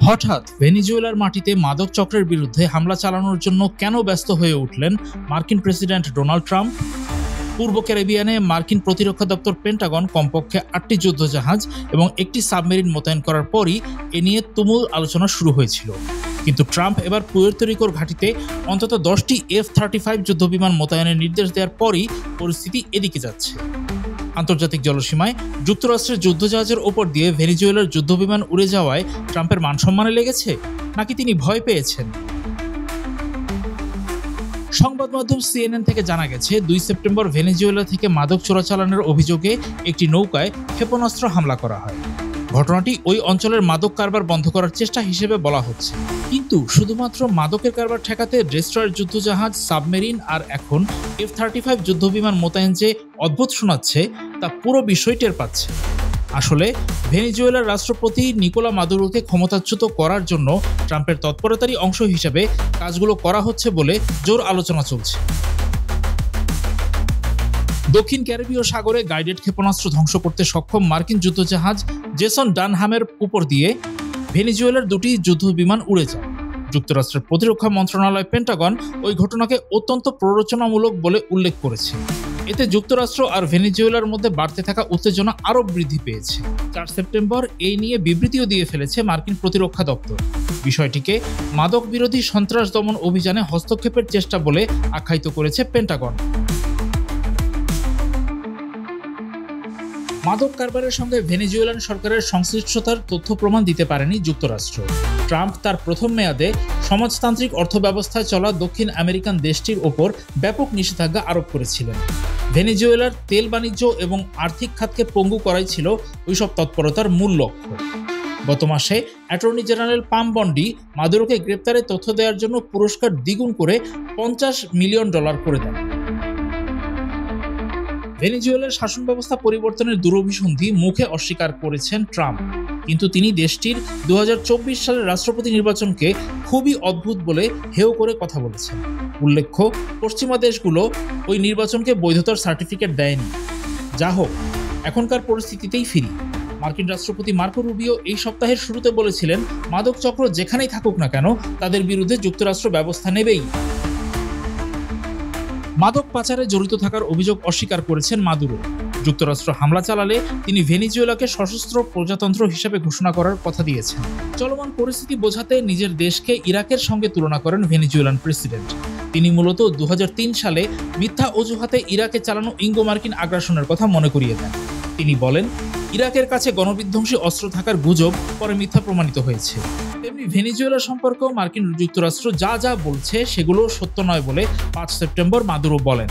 হঠাৎ ভেনেজুয়েলার মাটিতে মাদক চক্রের বিরুদ্ধে হামলা চালানোর জন্য কেন ব্যস্ত হয়ে উঠলেন মার্কিন প্রেসিডেন্ট ডোনাল্ড ট্রাম্প? পূর্ব ক্যারিবিয়ানে মার্কিন প্রতিরক্ষা দপ্তর পেন্টাগন কমপক্ষে 8টি যুদ্ধজাহাজ এবং একটি সাবমেরিন মোতায়েন করার পরই এ নিয়ে তুমুল আলোচনা শুরু হয়েছিল। কিন্তু ট্রাম্প এবার পুয়ের্তো রিকোর ঘাঁটিতে অন্তত 10টি F-35 যুদ্ধবিমান মোতায়েনের নির্দেশ দেওয়ার পরই পরিস্থিতি এদিকে যাচ্ছে। আন্তর্জাতিক জলসীমায় যুক্তরাষ্ট্রের যুদ্ধজাহাজের ওপর দিয়ে ভেনেজুয়েলার যুদ্ধবিমান উড়ে যাওয়ায় ট্রাম্পের মানসম্মানে লেগেছে, নাকি তিনি ভয় পেয়েছেন? সংবাদ মাধ্যম CNN থেকে জানা গেছে, 2 সেপ্টেম্বর ভেনেজুয়েলা থেকে মাদক চোরাচালানের অভিযোগে একটি নৌকায় ক্ষেপণাস্ত্র হামলা করা হয়। ঘটনাটি ওই অঞ্চলের মাদক কারবার বন্ধ করার চেষ্টা হিসেবে বলা হচ্ছে। কিন্তু শুধুমাত্র মাদকের কারবার ঠেকাতে ডেস্ট্রয়ার যুদ্ধজাহাজ, সাবমেরিন আর এখন F-35 যুদ্ধবিমান মোতায়েন যে অদ্ভুত শোনাচ্ছে তা পুরো বিষয় টের পাচ্ছে। আসলে ভেনেজুয়েলার রাষ্ট্রপতি নিকোলা মাদুরোকে ক্ষমতাচ্যুত করার জন্য ট্রাম্পের তৎপরতারই অংশ হিসেবে কাজগুলো করা হচ্ছে বলে জোর আলোচনা চলছে। দক্ষিণ ক্যারিবীয় সাগরে গাইডেড ক্ষেপণাস্ত্র ধ্বংস করতে সক্ষম মার্কিন যুদ্ধজাহাজ জেসন ডানহামের উপর দিয়ে ভেনেজুয়েলার 2টি যুদ্ধবিমান উড়ে যায়। যুক্তরাষ্ট্রের প্রতিরক্ষা মন্ত্রণালয় পেন্টাগন ওই ঘটনাকে অত্যন্ত প্ররোচনামূলক বলে উল্লেখ করেছে। এতে যুক্তরাষ্ট্র আর ভেনেজুয়েলার মধ্যে বাড়তে থাকা উত্তেজনা আরও বৃদ্ধি পেয়েছে। 4 সেপ্টেম্বর এই নিয়ে বিবৃতিও দিয়ে ফেলেছে মার্কিন প্রতিরক্ষা দপ্তর। বিষয়টিকে মাদক বিরোধী সন্ত্রাস দমন অভিযানে হস্তক্ষেপের চেষ্টা বলে আখ্যায়িত করেছে পেন্টাগন। মাদক কারবারের সঙ্গে ভেনেজুয়েলান সরকারের সংশ্লিষ্টতার তথ্য প্রমাণ দিতে পারেনি যুক্তরাষ্ট্র। ট্রাম্প তার প্রথম মেয়াদে সমাজতান্ত্রিক অর্থব্যবস্থায় চলা দক্ষিণ আমেরিকান দেশটির ওপর ব্যাপক নিষেধাজ্ঞা আরোপ করেছিলেন। ভেনেজুয়েলার তেল বাণিজ্য এবং আর্থিক খাতকে পঙ্গু করাই ছিল ওইসব তৎপরতার মূল লক্ষ্য। গত মাসে অ্যাটর্নি জেনারেল পাম বন্ডি মাদুরোকে গ্রেপ্তারে তথ্য দেওয়ার জন্য পুরস্কার দ্বিগুণ করে $50 মিলিয়ন করে দেন। ভেনেজুয়েলার শাসন ব্যবস্থা পরিবর্তনের দুরভিসন্ধি মুখে অস্বীকার করেছেন ট্রাম্প, কিন্তু তিনি দেশটির 2024 সালের রাষ্ট্রপতি নির্বাচনকে খুবই অদ্ভুত বলে হেয় করে কথা বলেছেন। উল্লেখ্য, পশ্চিমা দেশগুলো ওই নির্বাচনকে বৈধতার সার্টিফিকেট দেয়নি। যা হোক, এখনকার পরিস্থিতিতেই ফিরি। মার্কিন রাষ্ট্রপতি মার্কো রুবিও এই সপ্তাহের শুরুতে বলেছিলেন, মাদক চক্র যেখানেই থাকুক না কেন তাদের বিরুদ্ধে যুক্তরাষ্ট্র ব্যবস্থা নেবেই। মাদক পাচারে জড়িত থাকার অভিযোগ অস্বীকার করেছেন মাদুরো। যুক্তরাষ্ট্র হামলা চালালে তিনি ভেনেজুয়েলাকে সশস্ত্র প্রজাতন্ত্র হিসেবে ঘোষণা করার কথা দিয়েছেন। চলমান পরিস্থিতি বোঝাতে নিজের দেশকে ইরাকের সঙ্গে তুলনা করেন ভেনেজুয়েলান প্রেসিডেন্ট। তিনি মূলত 2003 সালে মিথ্যা অজুহাতে ইরাকে চালানো ইঙ্গো মার্কিন আগ্রাসনের কথা মনে করিয়ে দেন। তিনি বলেন, ইরাকের কাছে গণবিধ্বংসী অস্ত্র থাকার গুজব পরে মিথ্যা প্রমাণিত হয়েছে। তেমনি ভেনেজুয়েলা সম্পর্কেও মার্কিন যুক্তরাষ্ট্র যা যা বলছে সেগুলো সত্য নয় বলে 5 সেপ্টেম্বর মাদুরো বলেন।